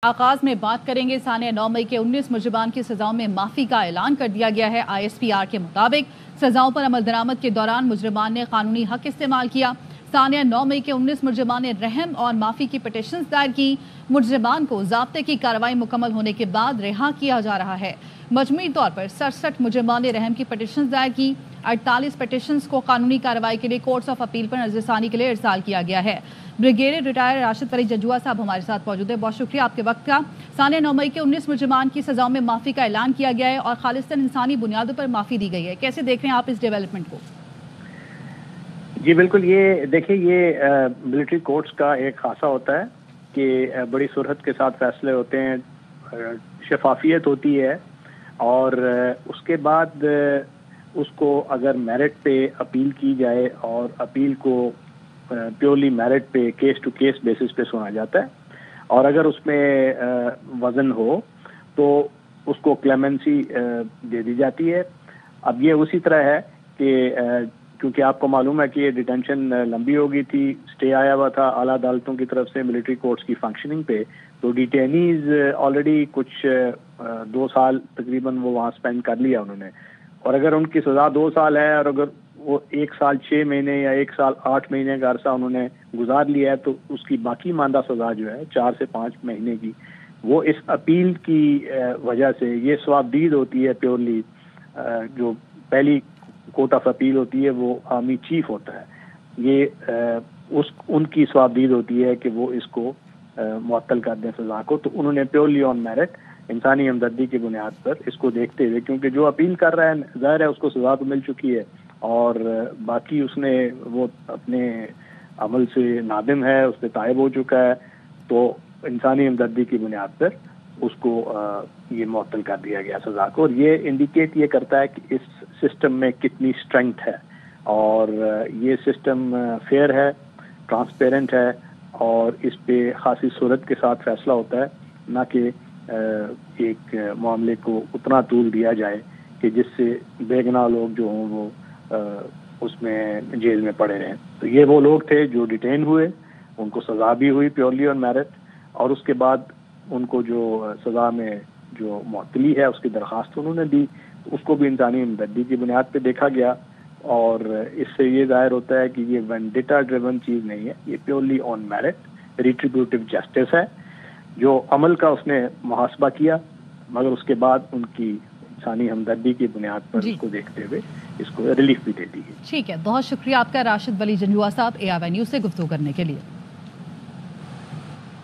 आगाज में बात करेंगे सानिया 9 मई के 19 मुजरिमान की सजाओं में माफी का ऐलान कर दिया गया है। ISPR के मुताबिक सजाओं पर अमल दरामद के दौरान मुजरिमान ने कानूनी हक इस्तेमाल किया। सानिया 9 मई के 19 मुजरिमान ने रहम और माफी की पिटीशन दायर की। मुजरिमान को ज़ाब्ते की कार्रवाई मुकम्मल होने के बाद रिहा किया जा रहा है। मजमूई तौर पर 67 मुजरिमान ने रहम की पिटीशन दायर की। 48 पिटीशंस को कानूनी कार्रवाई के लिए कोर्ट्स ऑफ अपील पर नजरसानी के लिए इरसाल किया गया है। ब्रिगेडियर रिटायर राशिद वली जंजुआ साहब हमारे साथ मौजूद है। बहुत शुक्रिया आपके वक्त का। सानिया 9 मई के 19 मुजरिमान की सजाओं में माफी का ऐलान किया गया है और खालिस्तान इंसानी बुनियादों पर माफी दी गई है। कैसे देख रहे हैं आप इस डेवलपमेंट को? जी बिल्कुल, ये देखिए, ये मिलिट्री कोर्ट्स का एक खासा होता है कि बड़ी सुरहत के साथ फैसले होते हैं, शफाफियत होती है और उसके बाद उसको अगर मेरिट पे अपील की जाए और अपील को प्योरली मेरिट पे केस टू केस बेसिस पे सुना जाता है और अगर उसमें वजन हो तो उसको क्लेमेंसी दे दी जाती है। अब ये उसी तरह है कि क्योंकि आपको मालूम है कि ये डिटेंशन लंबी हो गई थी, स्टे आया हुआ था आला अदालतों की तरफ से मिलिट्री कोर्ट्स की फंक्शनिंग पे, तो डिटेनीज ऑलरेडी कुछ 2 साल तकरीबन वो वहाँ स्पेंड कर लिया उन्होंने। और अगर उनकी सज़ा 2 साल है और अगर वो 1 साल 6 महीने या 1 साल 8 महीने का अरसा उन्होंने गुजार लिया है, तो उसकी बाकी मानदा सज़ा जो है 4 से 5 महीने की, वो इस अपील की वजह से ये सवाबदीद होती है। प्योरली जो पहली कोर्ट ऑफ अपील होती है वो आर्मी चीफ होता है, ये उनकी सवाबदीद होती है कि वो इसको मुअत्तल कर दें सज़ा को। तो उन्होंने प्योरली ऑन मेरिट इंसानी हमदर्दी की बुनियाद पर इसको देखते हुए, क्योंकि जो अपील कर रहा है ज़ाहिर है उसको सज़ा तो मिल चुकी है और बाकी उसने वो अपने अमल से नादिम है, उस पर तायब हो चुका है, तो इंसानी हमदर्दी की बुनियाद पर उसको ये मुअत्तल कर दिया गया सज़ा को। और ये इंडिकेट ये करता है कि इस सिस्टम में कितनी स्ट्रेंथ है और ये सिस्टम फेयर है, ट्रांसपेरेंट है और इस पे खासी सूरत के साथ फैसला होता है, ना कि एक मामले को उतना तूल दिया जाए कि जिससे बेगुनाह लोग जो हों वो उसमें जेल में पड़े रहें। तो ये वो लोग थे जो डिटेन हुए, उनको सज़ा भी हुई प्योरली ऑन मेरिट और उसके बाद उनको जो सज़ा में जो मुअत्तली है उसकी दरख्वास्त उन्होंने दी, तो उसको भी इंसानी हमदर्दी की बुनियाद पे देखा गया। और इससे ये ज़ाहिर होता है कि ये वेंडिटा ड्रिवन चीज़ नहीं है, ये प्योरली ऑन मेरिट रिट्रीब्यूटिव जस्टिस है। जो अमल का उसने मुहासबा किया मगर उसके बाद उनकी इंसानी हमदर्दी की बुनियाद पर उसको देखते हुए इसको रिलीफ भी दे दी है। ठीक है, बहुत शुक्रिया आपका राशिद वली जंजुआ साहब ARY न्यूज़ से गुफ्तगू करने के लिए।